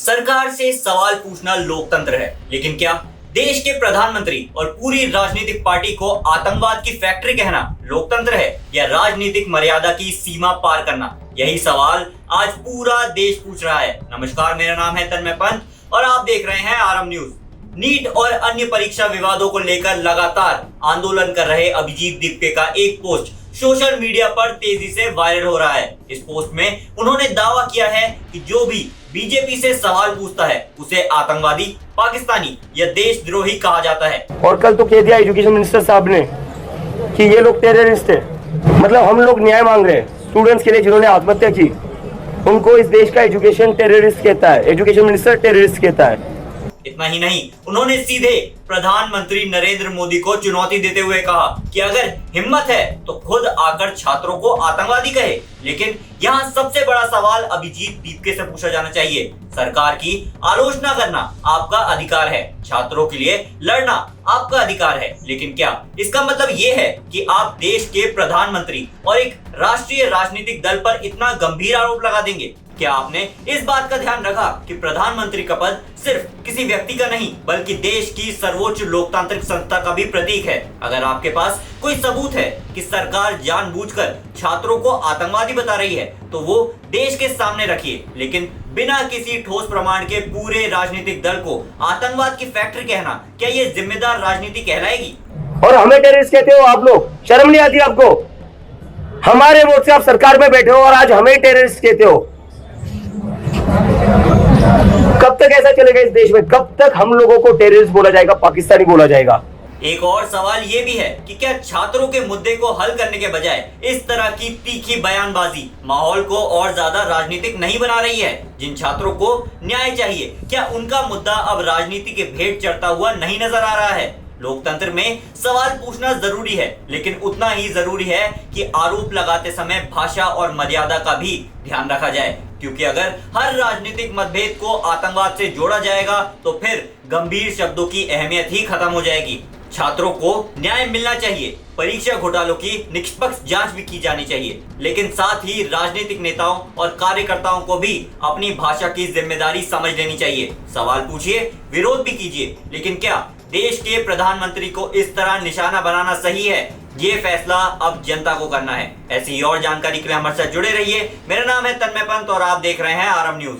सरकार से सवाल पूछना लोकतंत्र है, लेकिन क्या देश के प्रधानमंत्री और पूरी राजनीतिक पार्टी को आतंकवाद की फैक्ट्री कहना लोकतंत्र है या राजनीतिक मर्यादा की सीमा पार करना? यही सवाल आज पूरा देश पूछ रहा है। नमस्कार, मेरा नाम है तन्मय पंत और आप देख रहे हैं आरएम न्यूज। नीट और अन्य परीक्षा विवादों को लेकर लगातार आंदोलन कर रहे अभिजीत दीपके का एक पोस्ट सोशल मीडिया पर तेजी से वायरल हो रहा है। इस पोस्ट में उन्होंने दावा किया है कि जो भी बीजेपी से सवाल पूछता है उसे आतंकवादी, पाकिस्तानी या देशद्रोही कहा जाता है। और कल तो कह दिया एजुकेशन मिनिस्टर साहब ने कि ये लोग टेररिस्ट है। मतलब हम लोग न्याय मांग रहे हैं स्टूडेंट्स के लिए जिन्होंने आत्महत्या की, उनको इस देश का एजुकेशन टेररिस्ट कहता है, एजुकेशन मिनिस्टर टेररिस्ट कहता है। इतना ही नहीं, उन्होंने सीधे प्रधानमंत्री नरेंद्र मोदी को चुनौती देते हुए कहा कि अगर हिम्मत है तो खुद आकर छात्रों को आतंकवादी कहे। लेकिन यहाँ सबसे बड़ा सवाल अभिजीत दीपके से पूछा जाना चाहिए। सरकार की आलोचना करना आपका अधिकार है, छात्रों के लिए लड़ना आपका अधिकार है, लेकिन क्या इसका मतलब ये है कि आप देश के प्रधानमंत्री और एक राष्ट्रीय राजनीतिक दल पर इतना गंभीर आरोप लगा देंगे? क्या आपने इस बात का ध्यान रखा कि प्रधानमंत्री का पद सिर्फ किसी व्यक्ति का नहीं बल्कि देश की सर्वोच्च लोकतांत्रिक संस्था का भी प्रतीक है? अगर आपके पास कोई सबूत है कि सरकार जानबूझकर छात्रों को आतंकवादी बता रही है तो वो देश के सामने रखिए, लेकिन बिना किसी ठोस प्रमाण के पूरे राजनीतिक दल को आतंकवाद की फैक्ट्री कहना, क्या ये जिम्मेदार राजनीति कहलाएगी? और हमें टेररिस्ट कहते हो आप लोग, शर्म नहीं आती आपको? हमारे वोट से आप सरकार में बैठे हो और आज हमें टेररिस्ट कहते हो। कब तक ऐसा चलेगा इस देश में? कब तक हम लोगों को टेररिस्ट बोला जाएगा, पाकिस्तानी बोला जाएगा? एक और सवाल ये भी है कि क्या छात्रों के मुद्दे को हल करने के बजाय इस तरह की तीखी बयानबाजी माहौल को और ज्यादा राजनीतिक नहीं बना रही है? जिन छात्रों को न्याय चाहिए, क्या उनका मुद्दा अब राजनीति के भेंट चढ़ता हुआ नहीं नजर आ रहा है? लोकतंत्र में सवाल पूछना जरूरी है, लेकिन उतना ही जरूरी है कि आरोप लगाते समय भाषा और मर्यादा का भी ध्यान रखा जाए, क्योंकि अगर हर राजनीतिक मतभेद को आतंकवाद से जोड़ा जाएगा तो फिर गंभीर शब्दों की अहमियत ही खत्म हो जाएगी। छात्रों को न्याय मिलना चाहिए, परीक्षा घोटालों की निष्पक्ष जांच भी की जानी चाहिए, लेकिन साथ ही राजनीतिक नेताओं और कार्यकर्ताओं को भी अपनी भाषा की जिम्मेदारी समझ लेनी चाहिए। सवाल पूछिए, विरोध भी कीजिए, लेकिन क्या देश के प्रधानमंत्री को इस तरह निशाना बनाना सही है? ये फैसला अब जनता को करना है। ऐसी और जानकारी के लिए हमारे साथ जुड़े रहिए। मेरा नाम है तन्मय पंत और आप देख रहे हैं आरएम न्यूज।